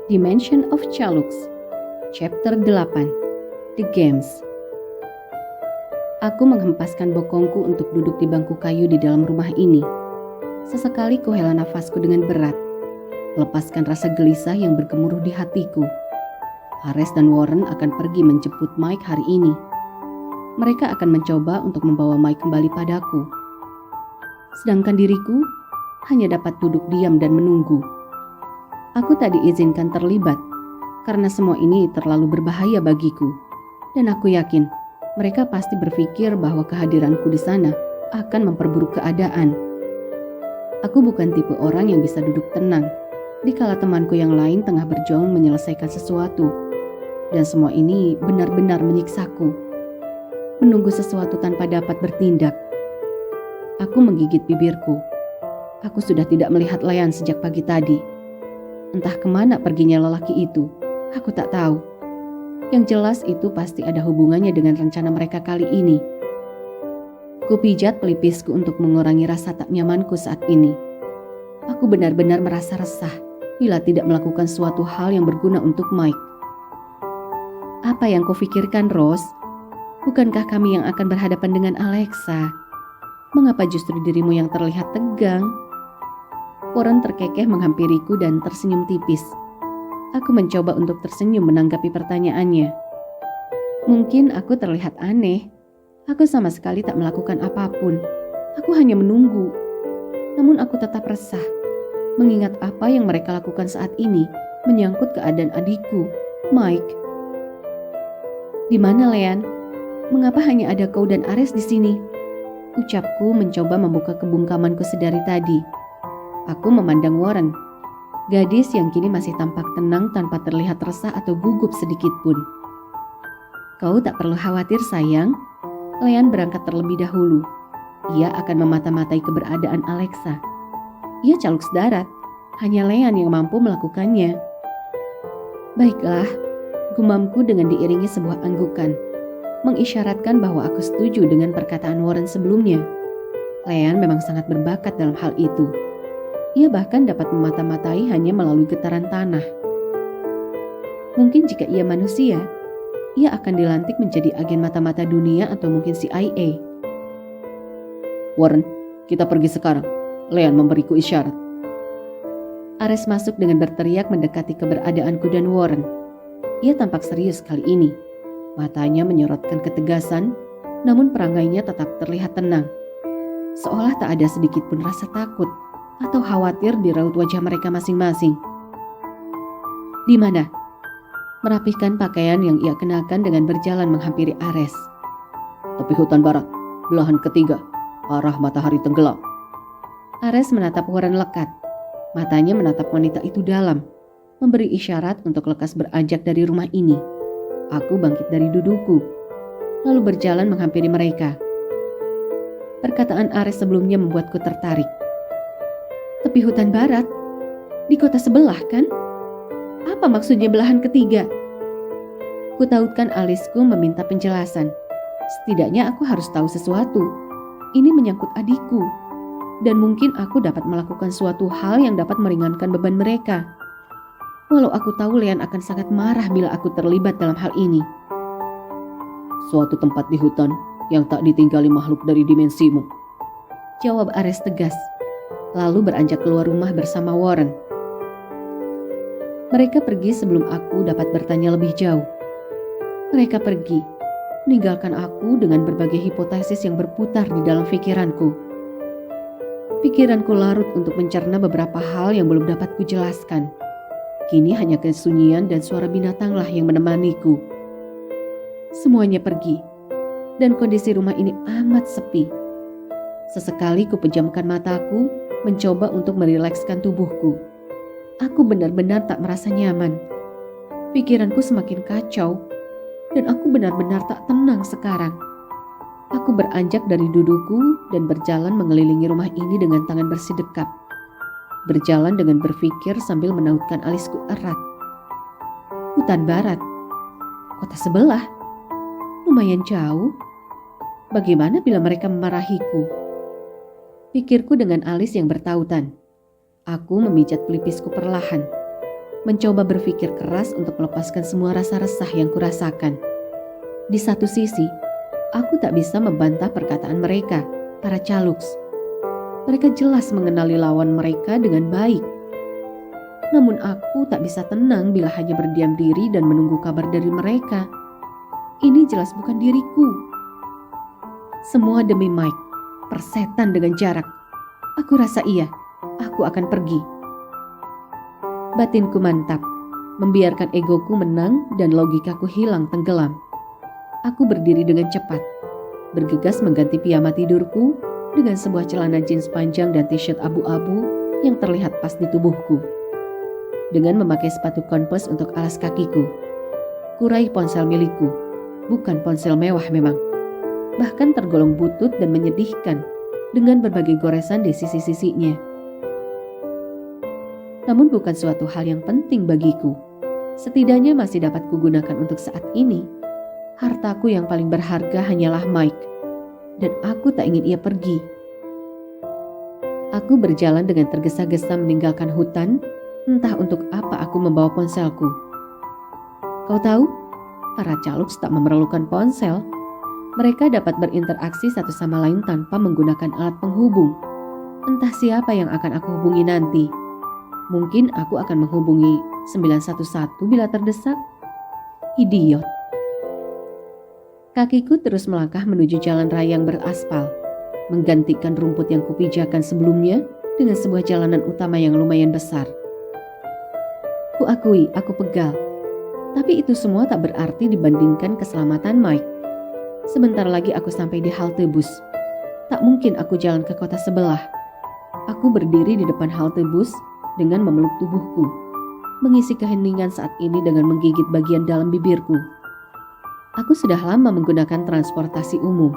Dimension of Chalux, Chapter 8, The Games. Aku menghempaskan bokongku untuk duduk di bangku kayu di dalam rumah ini. Sesekali kuhela nafasku dengan berat, melepaskan rasa gelisah yang bergemuruh di hatiku. Ares dan Warren akan pergi menjemput Mike hari ini. Mereka akan mencoba untuk membawa Mike kembali padaku. Sedangkan diriku hanya dapat duduk diam dan menunggu. Aku tak diizinkan terlibat karena semua ini terlalu berbahaya bagiku. Dan aku yakin mereka pasti berpikir bahwa kehadiranku di sana akan memperburuk keadaan. Aku bukan tipe orang yang bisa duduk tenang dikala temanku yang lain tengah berjuang menyelesaikan sesuatu. Dan semua ini benar-benar menyiksaku. Menunggu sesuatu tanpa dapat bertindak. Aku menggigit bibirku. Aku sudah tidak melihat Leanne sejak pagi tadi. Entah kemana perginya lelaki itu, aku tak tahu. Yang jelas itu pasti ada hubungannya dengan rencana mereka kali ini. Kupijat pelipisku untuk mengurangi rasa tak nyamanku saat ini. Aku benar-benar merasa resah bila tidak melakukan suatu hal yang berguna untuk Mike. Apa yang kau pikirkan, Rose? Bukankah kami yang akan berhadapan dengan Alexa? Mengapa justru dirimu yang terlihat tegang? Warren terkekeh menghampiriku dan tersenyum tipis. Aku mencoba untuk tersenyum menanggapi pertanyaannya. Mungkin aku terlihat aneh. Aku sama sekali tak melakukan apapun. Aku hanya menunggu. Namun aku tetap resah. Mengingat apa yang mereka lakukan saat ini menyangkut keadaan adikku, Mike. Di mana, Leanne? Mengapa hanya ada kau dan Ares di sini? Ucapku mencoba membuka kebungkamanku sedari tadi. Aku memandang Warren, gadis yang kini masih tampak tenang tanpa terlihat resah atau gugup sedikit pun. Kau tak perlu khawatir, sayang. Leanne berangkat terlebih dahulu. Ia akan memata-matai keberadaan Alexa. Ia Chalux darat, hanya Leanne yang mampu melakukannya. Baiklah, gumamku dengan diiringi sebuah anggukan, mengisyaratkan bahwa aku setuju dengan perkataan Warren sebelumnya. Leanne memang sangat berbakat dalam hal itu. Ia bahkan dapat memata-matai hanya melalui getaran tanah. Mungkin jika ia manusia, ia akan dilantik menjadi agen mata-mata dunia atau mungkin CIA. Warren, kita pergi sekarang. Leanne memberiku isyarat. Ares masuk dengan berteriak mendekati keberadaanku dan Warren. Ia tampak serius kali ini. Matanya menyorotkan ketegasan, namun perangainya tetap terlihat tenang. Seolah tak ada sedikit pun rasa takut atau khawatir di raut wajah mereka masing-masing. Di mana? Merapihkan pakaian yang ia kenakan dengan berjalan menghampiri Ares. Tepi hutan barat, belahan ketiga, arah matahari tenggelam. Ares menatap Warren lekat. Matanya menatap wanita itu dalam, memberi isyarat untuk lekas beranjak dari rumah ini. Aku bangkit dari dudukku, lalu berjalan menghampiri mereka. Perkataan Ares sebelumnya membuatku tertarik. Tepi hutan barat? Di kota sebelah kan? Apa maksudnya belahan ketiga? Kutautkan alisku meminta penjelasan. Setidaknya aku harus tahu sesuatu. Ini menyangkut adikku. Dan mungkin aku dapat melakukan suatu hal yang dapat meringankan beban mereka. Walau aku tahu Leanne akan sangat marah bila aku terlibat dalam hal ini. Suatu tempat di hutan yang tak ditinggali makhluk dari dimensimu, jawab Ares tegas. Lalu beranjak keluar rumah bersama Warren. Mereka pergi sebelum aku dapat bertanya lebih jauh. Mereka pergi, meninggalkan aku dengan berbagai hipotesis yang berputar di dalam pikiranku. Pikiranku larut untuk mencerna beberapa hal yang belum dapat kujelaskan. Kini hanya kesunyian dan suara binatanglah yang menemaniku. Semuanya pergi, dan kondisi rumah ini amat sepi. Sesekali ku pejamkan mataku, mencoba untuk merilekskan tubuhku. Aku benar-benar tak merasa nyaman. Pikiranku semakin kacau, dan aku benar-benar tak tenang sekarang. Aku beranjak dari dudukku dan berjalan mengelilingi rumah ini dengan tangan bersidekap. Berjalan dengan berpikir sambil menautkan alisku erat. Hutan barat, kota sebelah, lumayan jauh. Bagaimana bila mereka memarahiku? Pikirku dengan alis yang bertautan. Aku memijat pelipisku perlahan. mencoba berpikir keras untuk melepaskan semua rasa resah yang kurasakan. Di satu sisi, aku tak bisa membantah perkataan mereka, para caluks. Mereka jelas mengenali lawan mereka dengan baik. Namun aku tak bisa tenang bila hanya berdiam diri dan menunggu kabar dari mereka. Ini jelas bukan diriku. Semua demi Mike, persetan dengan jarak. Aku rasa iya, aku akan pergi. Batinku mantap, membiarkan egoku menang dan logikaku hilang tenggelam. Aku berdiri dengan cepat, bergegas mengganti piyama tidurku dengan sebuah celana jeans panjang dan t-shirt abu-abu yang terlihat pas di tubuhku. Dengan memakai sepatu Converse untuk alas kakiku, kurai ponsel milikku, bukan ponsel mewah memang. Bahkan tergolong butut dan menyedihkan dengan berbagai goresan di sisi-sisinya. Namun bukan suatu hal yang penting bagiku. Setidaknya masih dapat kugunakan untuk saat ini. Hartaku yang paling berharga hanyalah Mike, dan aku tak ingin ia pergi. Aku berjalan dengan tergesa-gesa meninggalkan hutan, entah untuk apa aku membawa ponselku. Kau tahu, para caluks tak memerlukan ponsel. Mereka dapat berinteraksi satu sama lain tanpa menggunakan alat penghubung. Entah siapa yang akan aku hubungi nanti. Mungkin aku akan menghubungi 911 bila terdesak. Idiot. Kakiku terus melangkah menuju jalan raya yang beraspal, menggantikan rumput yang kupijakan sebelumnya dengan sebuah jalanan utama yang lumayan besar. Kuakui aku pegal, tapi itu semua tak berarti dibandingkan keselamatan Mike. Sebentar lagi aku sampai di halte bus. Tak mungkin aku jalan ke kota sebelah. Aku berdiri di depan halte bus dengan memeluk tubuhku, mengisi keheningan saat ini dengan menggigit bagian dalam bibirku. Aku sudah lama menggunakan transportasi umum.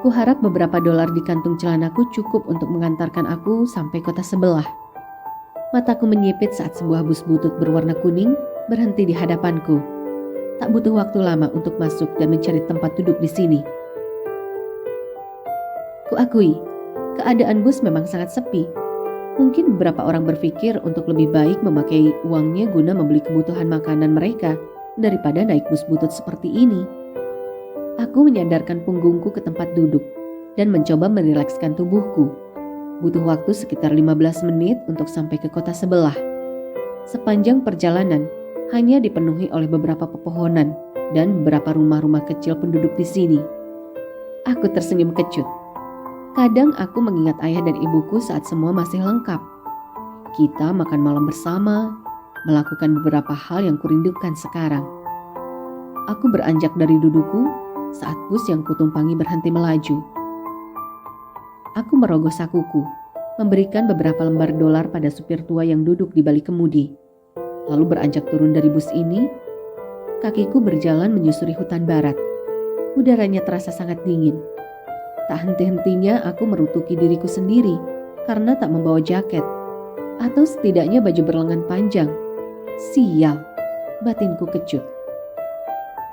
Kuharap beberapa dolar di kantung celanaku cukup untuk mengantarkan aku sampai kota sebelah. Mataku menyipit saat sebuah bus butut berwarna kuning berhenti di hadapanku. Tak butuh waktu lama untuk masuk dan mencari tempat duduk di sini. Kuakui, keadaan bus memang sangat sepi. Mungkin beberapa orang berpikir untuk lebih baik memakai uangnya guna membeli kebutuhan makanan mereka daripada naik bus butut seperti ini. Aku menyandarkan punggungku ke tempat duduk dan mencoba merilekskan tubuhku. Butuh waktu sekitar 15 menit untuk sampai ke kota sebelah. Sepanjang perjalanan hanya dipenuhi oleh beberapa pepohonan dan beberapa rumah-rumah kecil penduduk di sini. Aku tersenyum kecut. Kadang aku mengingat ayah dan ibuku saat semua masih lengkap. Kita makan malam bersama, melakukan beberapa hal yang kurindukan sekarang. Aku beranjak dari dudukku saat bus yang kutumpangi berhenti melaju. Aku merogoh sakuku, memberikan beberapa lembar dolar pada supir tua yang duduk di balik kemudi. Lalu beranjak turun dari bus ini, kakiku berjalan menyusuri hutan barat. Udaranya terasa sangat dingin. Tak henti-hentinya aku merutuki diriku sendiri karena tak membawa jaket, atau setidaknya baju berlengan panjang. Sial, batinku kecut.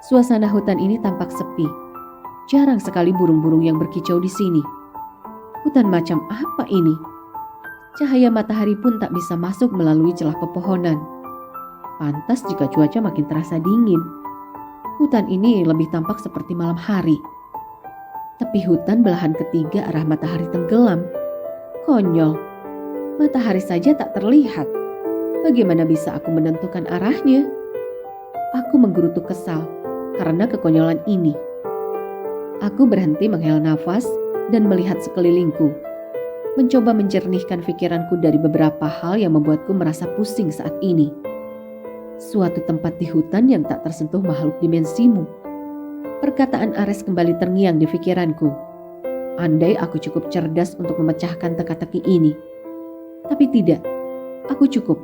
Suasana hutan ini tampak sepi. Jarang sekali burung-burung yang berkicau di sini. Hutan macam apa ini? Cahaya matahari pun tak bisa masuk melalui celah pepohonan. Pantas jika cuaca makin terasa dingin. Hutan ini lebih tampak seperti malam hari. Tepi hutan belahan ketiga arah matahari tenggelam. Konyol, matahari saja tak terlihat. Bagaimana bisa aku menentukan arahnya? Aku menggerutu kesal karena kekonyolan ini. Aku berhenti menghela nafas dan melihat sekelilingku. Mencoba menjernihkan pikiranku dari beberapa hal yang membuatku merasa pusing saat ini. Suatu tempat di hutan yang tak tersentuh makhluk dimensimu. Perkataan Ares kembali terngiang di pikiranku. Andai aku cukup cerdas untuk memecahkan teka-teki ini. Tapi tidak, aku cukup.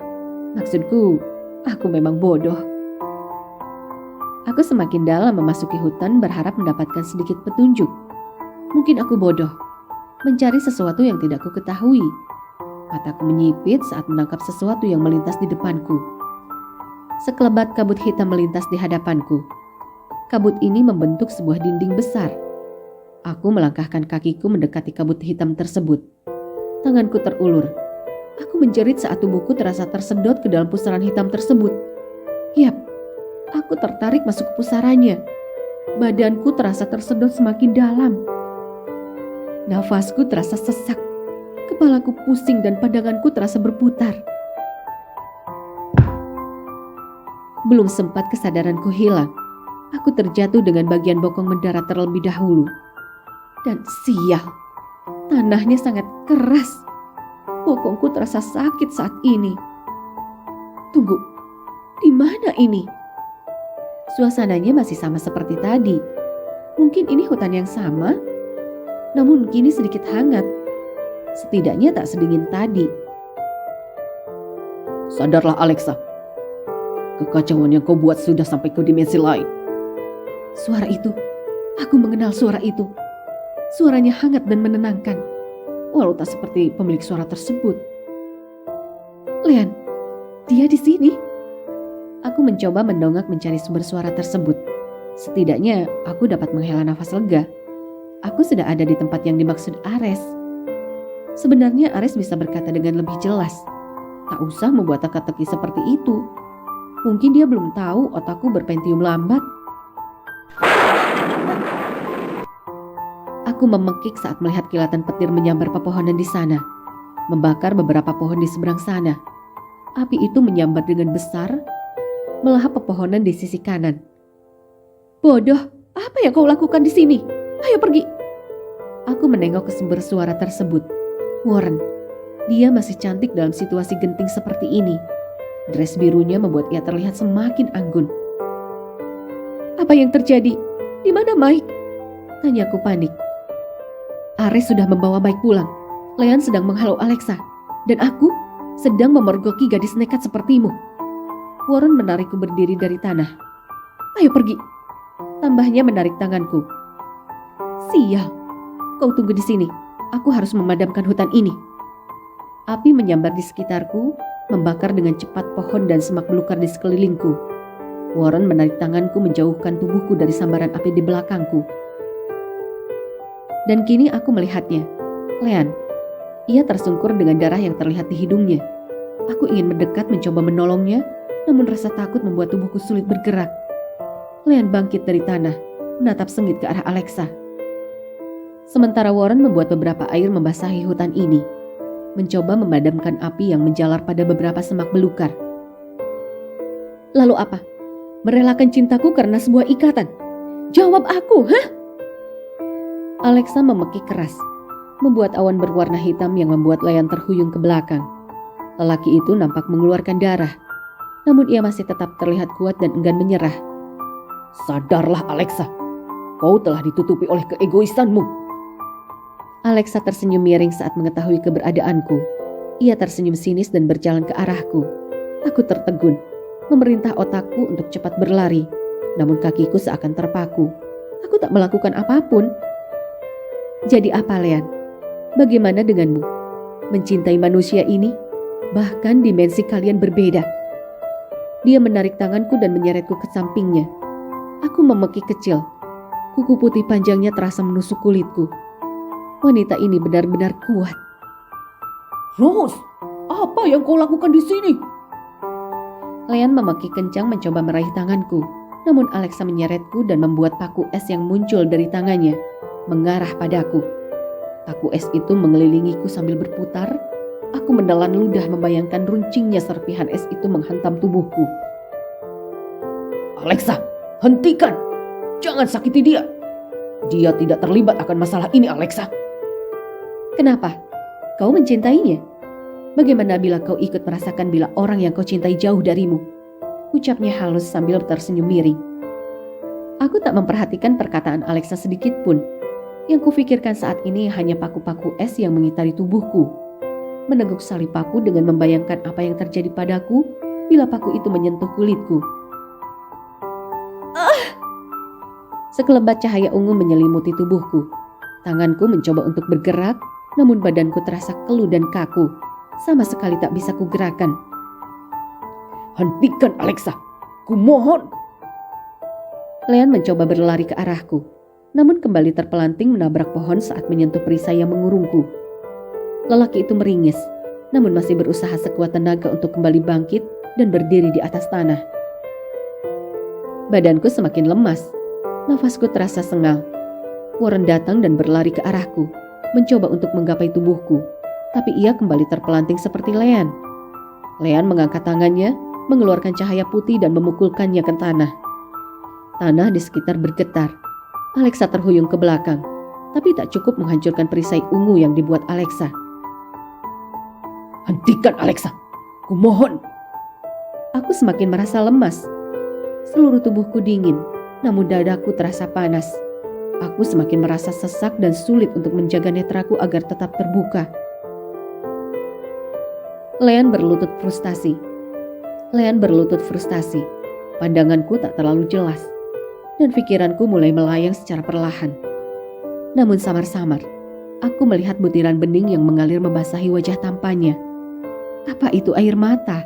Maksudku, aku memang bodoh. Aku semakin dalam memasuki hutan berharap mendapatkan sedikit petunjuk. Mungkin aku bodoh, mencari sesuatu yang tidak ku ketahui. Mataku menyipit saat menangkap sesuatu yang melintas di depanku. Sekelebat kabut hitam melintas di hadapanku. Kabut ini membentuk sebuah dinding besar. Aku melangkahkan kakiku mendekati kabut hitam tersebut. Tanganku terulur. Aku menjerit saat tubuhku terasa tersedot ke dalam pusaran hitam tersebut. Yap, aku tertarik masuk ke pusarannya. Badanku terasa tersedot semakin dalam. Nafasku terasa sesak. Kepalaku pusing dan pandanganku terasa berputar. Belum sempat kesadaranku hilang, aku terjatuh dengan bagian bokong mendarat terlebih dahulu. Dan sial, tanahnya sangat keras. Bokongku terasa sakit saat ini. Tunggu, di mana ini? Suasananya masih sama seperti tadi. Mungkin ini hutan yang sama, namun kini sedikit hangat. Setidaknya tak sedingin tadi. Sadarlah Alexa. Kekacauan yang kau buat sudah sampai ke dimensi lain. Suara itu, aku mengenal suara itu. Suaranya hangat dan menenangkan, walau tak seperti pemilik suara tersebut. Leon, dia di sini. Aku mencoba mendongak mencari sumber suara tersebut. Setidaknya aku dapat menghela nafas lega. Aku sudah ada di tempat yang dimaksud Ares. Sebenarnya Ares bisa berkata dengan lebih jelas. Tak usah membuat teka-teki seperti itu. Mungkin dia belum tahu otakku berpentium lambat. Aku memekik saat melihat kilatan petir menyambar pepohonan di sana, membakar beberapa pohon di seberang sana. Api itu menyambar dengan besar, melahap pepohonan di sisi kanan. Bodoh, apa yang kau lakukan di sini? Ayo pergi. Aku menengok ke sumber suara tersebut. Warren, dia masih cantik dalam situasi genting seperti ini. Dress birunya membuat ia terlihat semakin anggun. Apa yang terjadi? Di mana Mike? Tanyaku panik. Ares sudah membawa Mike pulang. Leon sedang menghalau Alexa. Dan aku sedang memergoki gadis nekat sepertimu. Warren menarikku berdiri dari tanah. Ayo pergi. Tambahnya menarik tanganku. Sial, kau tunggu di sini. Aku harus memadamkan hutan ini. Api menyambar di sekitarku, membakar dengan cepat pohon dan semak belukar di sekelilingku. Warren menarik tanganku menjauhkan tubuhku dari sambaran api di belakangku. Dan kini aku melihatnya. Leon, ia tersungkur dengan darah yang terlihat di hidungnya. Aku ingin mendekat mencoba menolongnya, namun rasa takut membuat tubuhku sulit bergerak. Leon bangkit dari tanah, menatap sengit ke arah Alexa. Sementara Warren membuat beberapa air membasahi hutan ini, mencoba memadamkan api yang menjalar pada beberapa semak belukar. Lalu apa? Merelakan cintaku karena sebuah ikatan? Jawab aku, hah? Alexa memekik keras, membuat awan berwarna hitam yang membuat Leon terhuyung ke belakang. Lelaki itu nampak mengeluarkan darah, namun ia masih tetap terlihat kuat dan enggan menyerah. Sadarlah Alexa, kau telah ditutupi oleh keegoisanmu. Alexa tersenyum miring saat mengetahui keberadaanku. Ia tersenyum sinis dan berjalan ke arahku. Aku tertegun, memerintah otakku untuk cepat berlari. Namun kakiku seakan terpaku. Aku tak melakukan apapun. Jadi apa, Leon? Bagaimana denganmu? Mencintai manusia ini? Bahkan dimensi kalian berbeda. Dia menarik tanganku dan menyeretku ke sampingnya. Aku memekik kecil. Kuku putih panjangnya terasa menusuk kulitku. Wanita ini benar-benar kuat. Rose, apa yang kau lakukan di sini? Leon memaki kencang mencoba meraih tanganku. Namun Alexa menyeretku dan membuat paku es yang muncul dari tangannya mengarah padaku. Paku es itu mengelilingiku sambil berputar. Aku menelan ludah membayangkan runcingnya serpihan es itu menghantam tubuhku. Alexa, hentikan! Jangan sakiti dia! Dia tidak terlibat akan masalah ini, Alexa. Kenapa? Kau mencintainya? Bagaimana bila kau ikut merasakan bila orang yang kau cintai jauh darimu? Ucapnya halus sambil tersenyum miring. Aku tak memperhatikan perkataan Alexa sedikit pun. Yang kufikirkan saat ini hanya paku-paku es yang mengitari tubuhku. Meneguk salib paku dengan membayangkan apa yang terjadi padaku bila paku itu menyentuh kulitku. Sekelebat cahaya ungu menyelimuti tubuhku. Tanganku mencoba untuk bergerak, namun badanku terasa keluh dan kaku. Sama sekali tak bisa kugerakkan. Hentikan Alexa, kumohon. Leon mencoba berlari ke arahku, namun kembali terpelanting menabrak pohon saat menyentuh perisai yang mengurungku. Lelaki itu meringis. namun masih berusaha sekuat tenaga untuk kembali bangkit dan berdiri di atas tanah. Badanku semakin lemas, nafasku terasa sengal. Warren datang dan berlari ke arahku, mencoba untuk menggapai tubuhku, tapi ia kembali terpelanting seperti Leanne. Leanne mengangkat tangannya, mengeluarkan cahaya putih dan memukulkannya ke tanah. Tanah di sekitar bergetar. Alexa terhuyung ke belakang, tapi tak cukup menghancurkan perisai ungu yang dibuat Alexa. "Hentikan, Alexa, kumohon." Aku semakin merasa lemas. Seluruh tubuhku dingin, namun dadaku terasa panas. Aku semakin merasa sesak dan sulit untuk menjaga netraku agar tetap terbuka. Leanne berlutut frustasi. Pandanganku tak terlalu jelas, dan pikiranku mulai melayang secara perlahan. Namun samar-samar, aku melihat butiran bening yang mengalir membasahi wajah tampannya. Apa itu air mata?